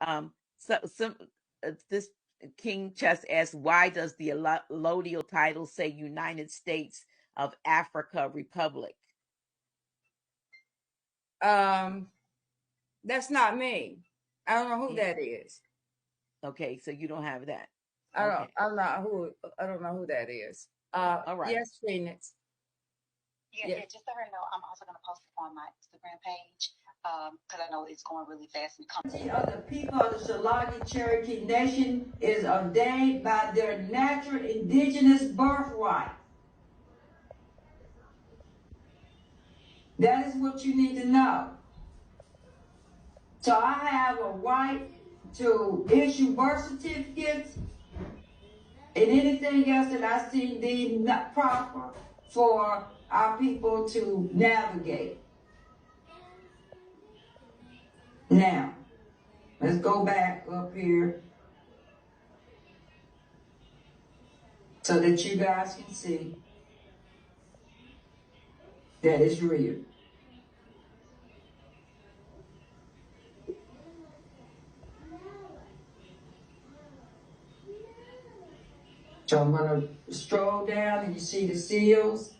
So some this King Chess asks, why does the Allodial title say United States of Africa Republic? That's not me. I don't know who Yeah. that is. Okay, so you don't have that. I don't. Okay. I don't know who that is. All right. Yes, Phoenix. Yeah, just so her know, I'm also going to post it on my Instagram page because I know it's going really fast and it Of the people of the Shalagi Cherokee Nation is ordained by their natural indigenous birthright. That is what you need to know. So I have a right to issue birth certificates and anything else that I see deemed not proper for our people to navigate. Now, let's go back up here so that you guys can see that it's real. So I'm going to stroll down and you see the seals.